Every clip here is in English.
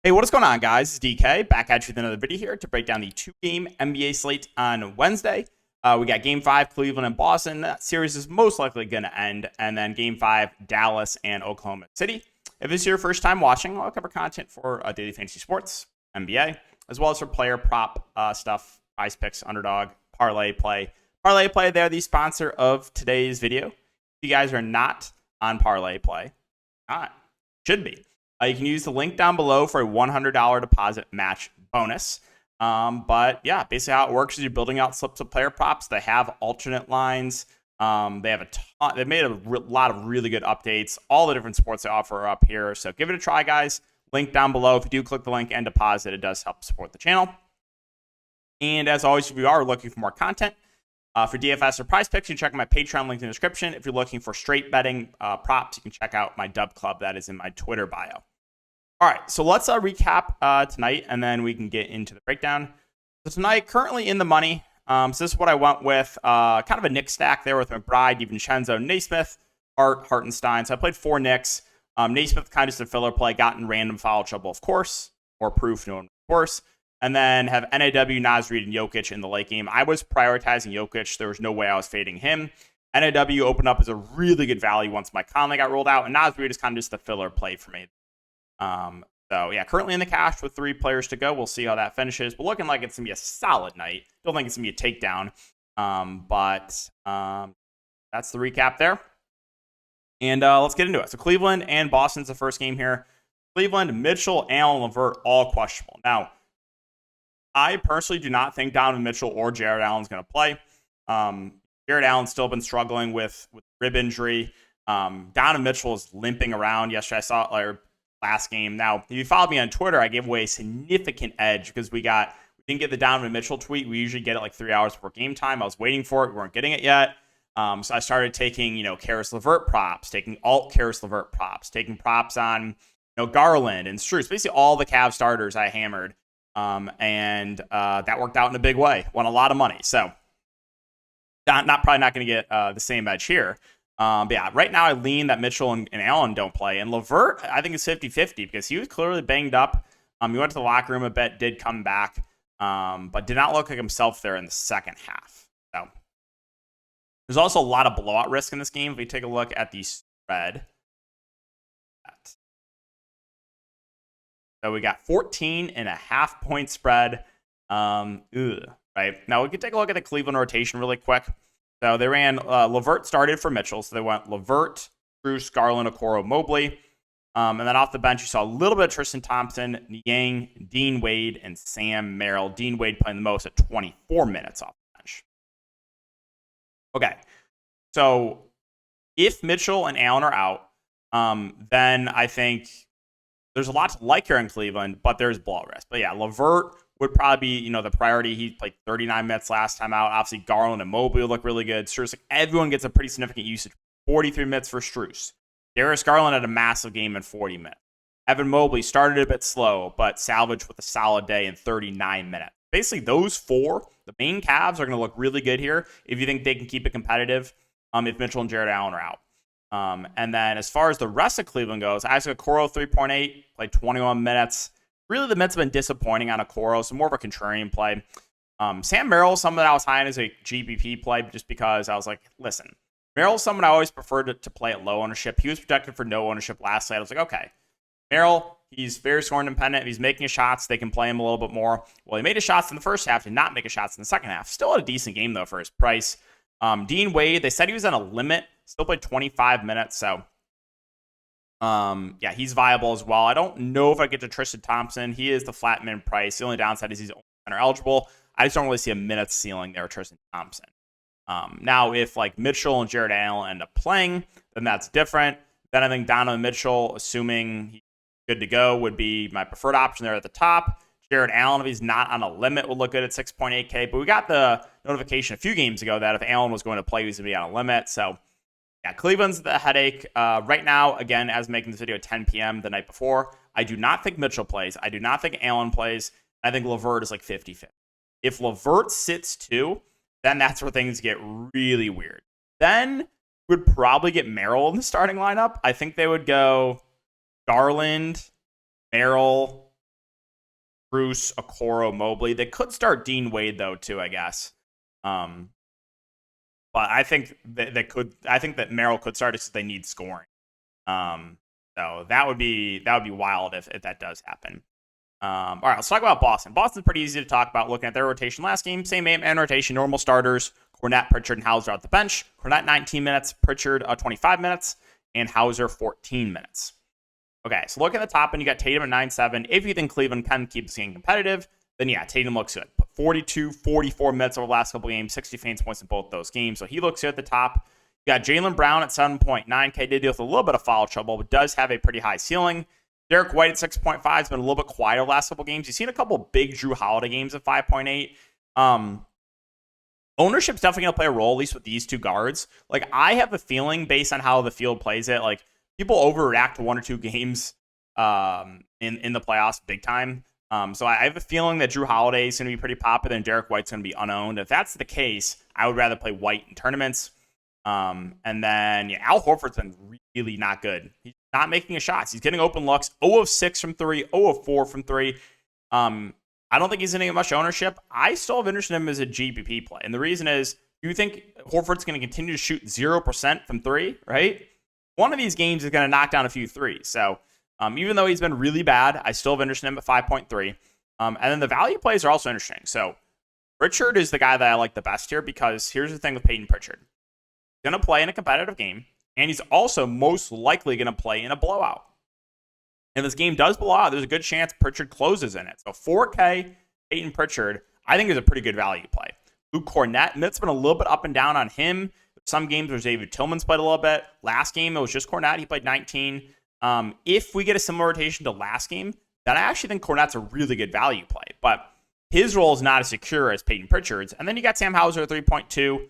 Hey, what is going on, guys? It's DK back at you with another video here to break down the two-game NBA slate on Wednesday. We got Game 5, Cleveland and Boston. That series is most likely going to end. And then Game 5, Dallas and Oklahoma City. If this is your first time watching, I'll cover content for daily fantasy sports, NBA, as well as for player prop stuff, prize picks, underdog, parlay play. Parlay play, they're the sponsor of today's video. If you guys are not on parlay play, not, should be. You can use the link down below for a $100 deposit match bonus. But yeah, basically how it works is you're building out slips of player props. They have alternate lines. They have a ton. They've made a lot of really good updates. All the different sports they offer are up here. So give it a try, guys. Link down below. If you do click the link and deposit, it does help support the channel. And as always, if you are looking for more content, for DFS or prize picks, you can check out my Patreon link in the description. If you're looking for straight betting props, you can check out my Dub Club. That is in my Twitter bio. All right, so let's recap tonight, and then we can get into the breakdown. So tonight, currently in the money. So this is what I went with. Kind of a Nick stack there with McBride, DiVincenzo, Naismith, Hart, Hartenstein. So I played 4 Knicks. Naismith kind of just a filler play, got in random foul trouble, of course, or proof, no one, of course. And then have NAW, Naz Reid, and Jokic in the late game. I was prioritizing Jokic. There was no way I was fading him. NAW opened up as a really good value once Mike Conley got rolled out, and Naz Reid is kind of just a filler play for me. So yeah, currently in the cash with 3 players to go. We'll see how that finishes, but looking like it's gonna be a solid night. Don't think it's gonna be a takedown. But that's the recap there. And let's get into it. So Cleveland and Boston's the first game here. Cleveland, Mitchell, Allen, LeVert, all questionable. Now, I personally do not think Donovan Mitchell or Jared Allen's gonna play. Jared Allen's still been struggling with rib injury. Donovan Mitchell is limping around. Yesterday I saw last game. Now, if you followed me on Twitter, I gave away a significant edge because we didn't get the Donovan Mitchell tweet. We usually get it like 3 hours before game time. I was waiting for it. We weren't getting it yet. So I started taking, Karis LeVert props, taking alt Karis LeVert props, taking props on, Garland and Strus. Basically all the Cavs starters I hammered. And that worked out in a big way. Won a lot of money. So probably not going to get the same edge here. But yeah, right now I lean that Mitchell and Allen don't play. And LeVert, I think, is 50-50 because he was clearly banged up. He went to the locker room a bit, did come back, but did not look like himself there in the second half. So there's also a lot of blowout risk in this game. If we take a look at the spread. So we got 14.5 point spread. Right? Now we can take a look at the Cleveland rotation really quick. So they ran, LeVert started for Mitchell. So they went LeVert, Strus, Garland, Okoro, Mobley. And then off the bench, you saw a little bit of Tristan Thompson, Niang, Dean Wade, and Sam Merrill. Dean Wade playing the most at 24 minutes off the bench. Okay. So if Mitchell and Allen are out, then I think there's a lot to like here in Cleveland, but there's blowout risk. But yeah, LeVert would probably be, the priority. He played 39 minutes last time out. Obviously, Garland and Mobley look really good. Strus, everyone gets a pretty significant usage. 43 minutes for Strus. Darius Garland had a massive game in 40 minutes. Evan Mobley started a bit slow, but salvaged with a solid day in 39 minutes. Basically, those 4, the main Cavs, are going to look really good here if you think they can keep it competitive if Mitchell and Jared Allen are out. And then as far as the rest of Cleveland goes, Isaac Okoro, 3.8, played 21 minutes. Really, the Mets have been disappointing on Okoro, so more of a contrarian play. Sam Merrill, someone that I was high on as a GPP play just because I was like, listen, Merrill's someone I always preferred to play at low ownership. He was projected for no ownership last night. I was like, okay, Merrill, he's very score independent. If he's making his shots, they can play him a little bit more. Well, he made his shots in the first half, did not make his shots in the second half. Still had a decent game, though, for his price. Dean Wade, they said he was on a limit, still played 25 minutes, so yeah, he's viable as well. I don't know if I get to Tristan Thompson. He is the flat min price. The only downside is he's only center eligible. I just don't really see a minutes ceiling there with Tristan Thompson. Now, if like Mitchell and Jared Allen end up playing, then that's different. Then I think Donovan Mitchell, assuming he's good to go, would be my preferred option there at the top. Jared Allen, if he's not on a limit, would look good at 6.8K. But we got the notification a few games ago that if Allen was going to play, he was going to be on a limit. So yeah, Cleveland's the headache. Right now, again, as making this video at 10 p.m. the night before, I do not think Mitchell plays. I do not think Allen plays. I think LeVert is like 50-50. If LeVert sits 2, then that's where things get really weird. Then would probably get Merrill in the starting lineup. I think they would go Garland, Merrill, Bruce, Okoro, Mobley. They could start Dean Wade though too, I guess. But I think I think that Merrill could start because they need scoring. So that would be wild if that does happen. All right, let's talk about Boston. Boston's pretty easy to talk about. Looking at their rotation last game, same man rotation, normal starters. Kornet, Pritchard, and Hauser out the bench. Kornet 19 minutes, Pritchard 25 minutes, and Hauser 14 minutes. Okay, so look at the top, and you got Tatum at 9-7. If you think Cleveland can keep this game competitive, then yeah, Tatum looks good. 42, 44 minutes over the last couple games, 60 fantasy points in both those games. So he looks good at the top. You got Jaylen Brown at 7.9K. Did deal with a little bit of foul trouble, but does have a pretty high ceiling. Derek White at 6.5 has been a little bit quieter the last couple games. You've seen a couple big Drew Holiday games at 5.8. Ownership's definitely going to play a role, at least with these two guards. Like, I have a feeling, based on how the field plays it, like, people overreact to one or two games in the playoffs big time. So I have a feeling that Drew Holiday is going to be pretty popular and Derek White's going to be unowned. If that's the case, I would rather play White in tournaments. And then Al Horford's been really not good. He's not making his shots. He's getting open looks. 0 of 6 from 3, 0 of 4 from 3. I don't think he's going to get much ownership. I still have interest in him as a GPP play. And the reason is, do you think Horford's going to continue to shoot 0% from 3, right? One of these games is going to knock down a few threes. So even though he's been really bad, I still have interest in him at 5.3. And then the value plays are also interesting. So Pritchard is the guy that I like the best here because here's the thing with Peyton Pritchard. He's going to play in a competitive game, and he's also most likely going to play in a blowout. If this game does blow out, there's a good chance Pritchard closes in it. So 4K, Peyton Pritchard, I think is a pretty good value play. Luke Kornet, it's been a little bit up and down on him. Some games where David Tillman's played a little bit. Last game, it was just Kornet. He played 19. If we get a similar rotation to last game, then I actually think Kornet's a really good value play. But his role is not as secure as Peyton Pritchard's. And then you got Sam Hauser at 3.2.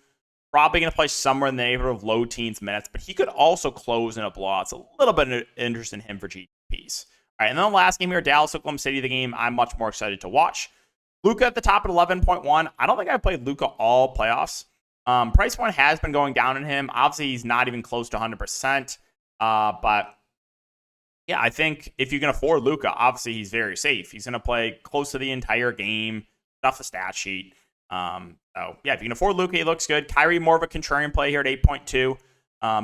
Probably going to play somewhere in the neighborhood of low teens minutes. But he could also close in a blowout. It's a little bit of interest in him for GPPs. All right, and then the last game here, Dallas, Oklahoma City, the game I'm much more excited to watch. Luka at the top at 11.1. I don't think I've played Luka all playoffs. Price point has been going down in him. Obviously, he's not even close to 100%. But yeah, I think if you can afford Luka, obviously he's very safe. He's going to play close to the entire game, stuff the stat sheet. So yeah, if you can afford Luka, he looks good. Kyrie, more of a contrarian play here at 8.2.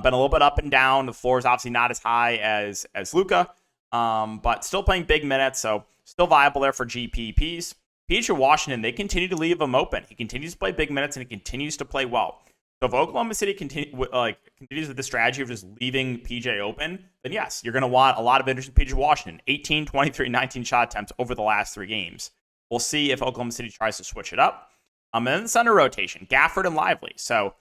Been a little bit up and down. The floor is obviously not as high as Luka, but still playing big minutes, so still viable there for GPPs. PJ Washington, they continue to leave him open. He continues to play big minutes, and he continues to play well. So if Oklahoma City continues with the strategy of just leaving PJ open, then yes, you're going to want a lot of interest in PJ Washington. 18, 23, 19 shot attempts over the last 3 games. We'll see if Oklahoma City tries to switch it up. And then the center rotation, Gafford and Lively. So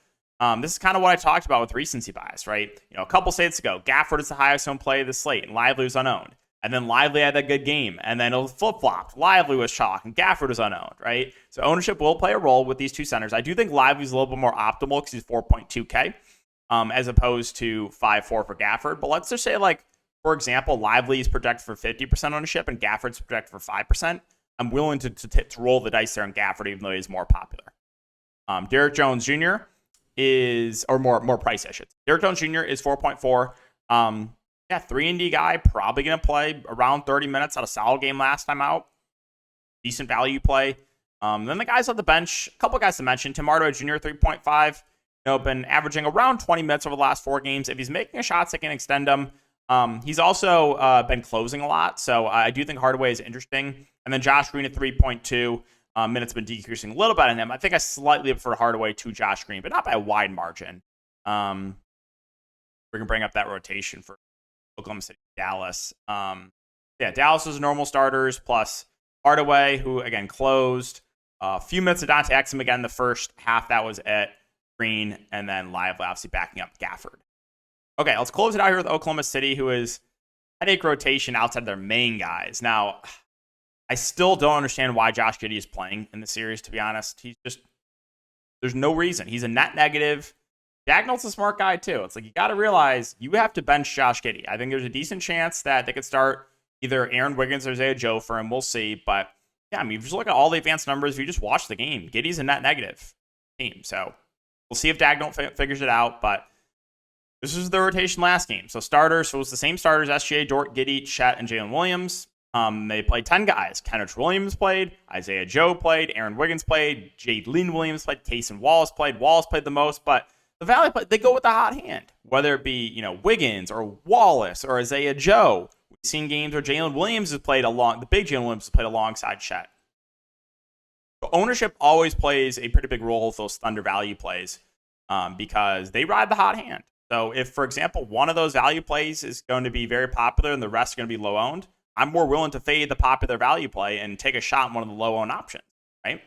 this is kind of what I talked about with recency bias, right? You know, a couple slates ago, Gafford is the highest owned play of the slate, and Lively was unowned. And then Lively had that good game, and then it was flip-flopped. Lively was chalk, and Gafford was unowned, right? So ownership will play a role with these two centers. I do think Lively's a little bit more optimal because he's 4.2K as opposed to 5.4 for Gafford. But let's just say, like, for example, Lively is projected for 50% ownership, and Gafford's projected for 5%. I'm willing to roll the dice there on Gafford, even though he's more popular. Derek Jones Jr. is, or more price, I should say. Derek Jones Jr. is 4.4. Yeah, 3-and-D guy, probably going to play around 30 minutes. Had a solid game last time out. Decent value play. Then the guys on the bench, a couple guys to mention. Tim Hardaway Jr., 3.5. Been averaging around 20 minutes over the last 4 games. If he's making shots, they can extend him. He's also been closing a lot, so I do think Hardaway is interesting. And then Josh Green at 3.2. Minutes been decreasing a little bit on him. I think I slightly prefer Hardaway to Josh Green, but not by a wide margin. We're going to bring up that rotation for Oklahoma City, Dallas. Dallas is normal starters plus Hardaway, who again closed. A few minutes of Dante Exum again. The first half that was at Green, and then Lively obviously backing up Gafford. Okay, let's close it out here with Oklahoma City, who is headache rotation outside their main guys. Now, I still don't understand why Josh Giddey is playing in the series. To be honest, there's no reason. He's a net negative. Dagnall's a smart guy, too. It's like you got to realize you have to bench Josh Giddey. I think there's a decent chance that they could start either Aaron Wiggins or Isaiah Joe for him. We'll see. But, yeah, I mean, if you just look at all the advanced numbers, if you just watch the game, Giddey's a net negative team. So we'll see if Dagnall figures it out. But this is the rotation last game. So starters, so it was the same starters, SGA, Dort, Giddey, Chet, and Jalen Williams. They played 10 guys. Kenrich Williams played, Isaiah Joe played, Aaron Wiggins played, Jalen Williams played, Cason Wallace played. Wallace played the most, but the Valley play, they go with the hot hand, whether it be Wiggins or Wallace or Isaiah Joe. We've seen games where Jalen Williams has played the big Jalen Williams has played alongside Chet. So ownership always plays a pretty big role with those Thunder value plays because they ride the hot hand. So if, for example, one of those value plays is going to be very popular and the rest are going to be low owned, I'm more willing to fade the popular value play and take a shot on one of the low owned options, right?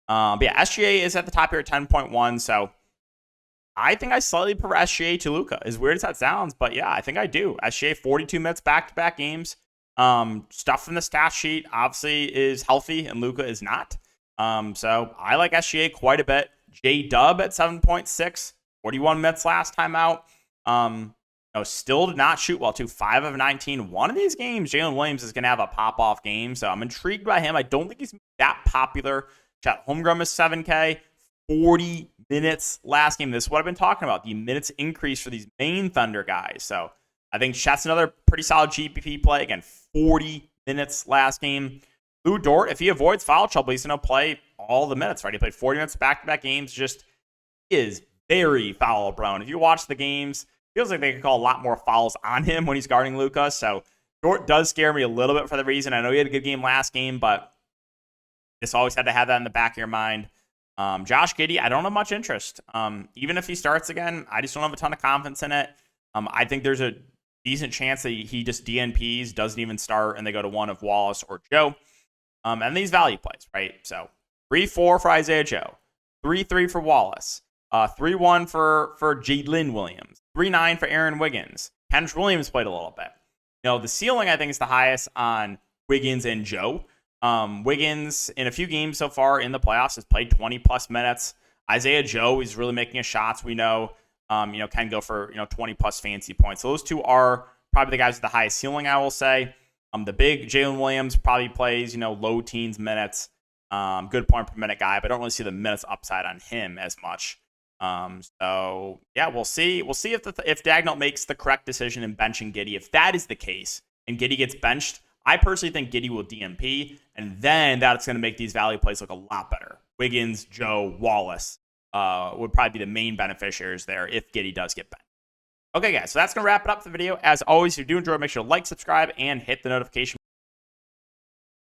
But yeah, SGA is at the top here at 10.1. So I think I slightly prefer SGA to Luka. As weird as that sounds, but yeah, I think I do. SGA 42 minutes back-to-back games. Stuff from the stat sheet obviously is healthy and Luka is not. So I like SGA quite a bit. J-Dub at 7.6. 41 minutes last time out. Still did not shoot well, too. 5 of 19. One of these games, Jalen Williams is going to have a pop-off game, so I'm intrigued by him. I don't think he's that popular. Chet Holmgren is 7K. 40 minutes last game. This is what I've been talking about. The minutes increase for these main Thunder guys. So I think Chet's another pretty solid GPP play. Again, 40 minutes last game. Lou Dort, if he avoids foul trouble, he's going to play all the minutes, right? He played 40 minutes back-to-back games. Just is very foul prone. If you watch the games, feels like they could call a lot more fouls on him when he's guarding Luka. So Dort does scare me a little bit for the reason. I know he had a good game last game, but just always had to have that in the back of your mind. Josh Giddey, I don't have much interest. Even if he starts again, I just don't have a ton of confidence in it. I think there's a decent chance that he just DNPs, doesn't even start, and they go to one of Wallace or Joe. And these value plays, right? So 3-4 for Isaiah Joe, 3-3 for Wallace. 3-1 for Jalen Williams. 3-9 for Aaron Wiggins. Kenrich Williams played a little bit. The ceiling, I think, is the highest on Wiggins and Joe. Wiggins, in a few games so far in the playoffs, has played 20-plus minutes. Isaiah Joe is really making his shots, we know. Can go for 20-plus fantasy points. So those two are probably the guys with the highest ceiling, I will say. The big Jalen Williams probably plays, low teens minutes. Good point per minute guy, but I don't really see the minutes upside on him as much. So yeah, we'll see. We'll see if Dagnall makes the correct decision in benching Giddey. If that is the case and Giddey gets benched, I personally think Giddey will DMP, and then that's going to make these value plays look a lot better. Wiggins, Joe, Wallace would probably be the main beneficiaries there if Giddey does get benched. Okay, guys, so that's going to wrap it up for the video. As always, if you do enjoy, make sure to like, subscribe, and hit the notification